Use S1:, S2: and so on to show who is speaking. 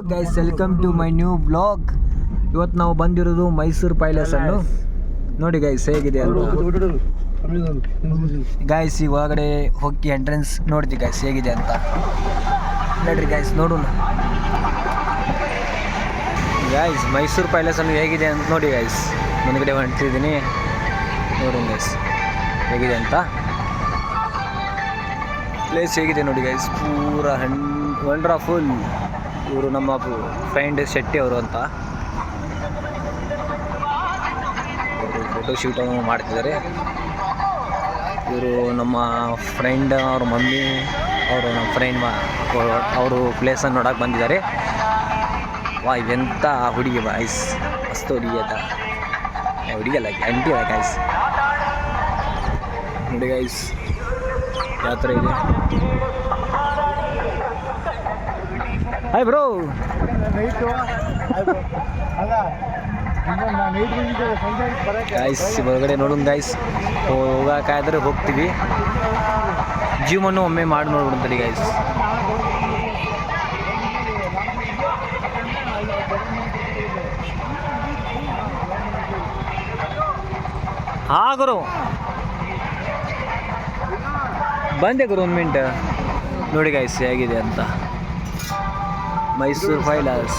S1: Guys welcome to my new blog. ಇವತ್ತು ನಾವು ಬಂದಿರೋದು ಮೈಸೂರು ಪ್ಯಾಲೇಸ್ ಅನ್ನು ನೋಡಿ ಗೈಸ್ ಹೇಗಿದೆ ಅಂತ. ಗೈಸ್ ಈ ಒಳಗಡೆ ಹೋಗಿ ಎಂಟ್ರೆನ್ಸ್ ನೋಡ್ತೀವಿ ಗೈಸ್ ಹೇಗಿದೆ ಅಂತ. ನೋಡ್ರಿ ಗೈಸ್ ನೋಡೋಣ ಗೈಸ್ ಮೈಸೂರು ಪ್ಯಾಲೇಸ್ ಅನ್ನು ಹೇಗಿದೆ ಅಂತ ನೋಡಿ ಗೈಸ್. ಮುಂದ್ಗಡೆ ಹೊಂಟಿದ್ದೀನಿ ನೋಡೋಣ ಗೈಸ್ ಹೇಗಿದೆ ಅಂತ. ಪ್ಲೇಸ್ ಹೇಗಿದೆ ನೋಡಿ ಗೈಸ್, ಪೂರ ವಂಡರ್ಫುಲ್. ಇವರು ನಮ್ಮ ಫ್ರೆಂಡ್ ಶೆಟ್ಟಿ ಅವರು ಅಂತ, ಅವರು ಫೋಟೋಶೂಟ್ ಮಾಡ್ತಿದ್ದಾರೆ. ಇವರು ನಮ್ಮ ಫ್ರೆಂಡ್ ಅವ್ರ ಮಮ್ಮಿ ಅವರು ನಮ್ಮ ಫ್ರೆಂಡ್ ಅವರು ಪ್ಲೇಸನ್ನು ನೋಡೋಕೆ ಬಂದಿದ್ದಾರೆ. ವಾ ಎಂಥ ಹುಡುಗಿ ಬಾಯ್ಸ್, ಮಸ್ತ್ ಹುಡುಗಿ ಅಂತ. ಹುಡುಗಿ ಅಲ್ಲ ಆಂಟಿ ಅಲ್ಲ ಗೈಸ್. ನೋಡಿ ಗೈಸ್ ಯಾವ ಥರ ಇದೆ. Hi bro. ಗೈಸ್ ಹೊರಗಡೆ ನೋಡೋಣ ಗೈಸ್, ಹೋಗೋಕ್ಕಾದ್ರೆ ಹೋಗ್ತೀವಿ. ಜೀವವನ್ನು ಒಮ್ಮೆ ಮಾಡಿ ನೋಡ್ಬಿಡ್ತೀವಿ ಗೈಸ್. ಹಾಂ ಗುರು ಬಂದೆ ಗುರು, 1 ಮಿನಿಟ್. ನೋಡಿ ಗೈಸ್ ಹೇಗಿದೆ ಅಂತ ಮೈಸೂರು ಪ್ಯಾಲೇಸ್.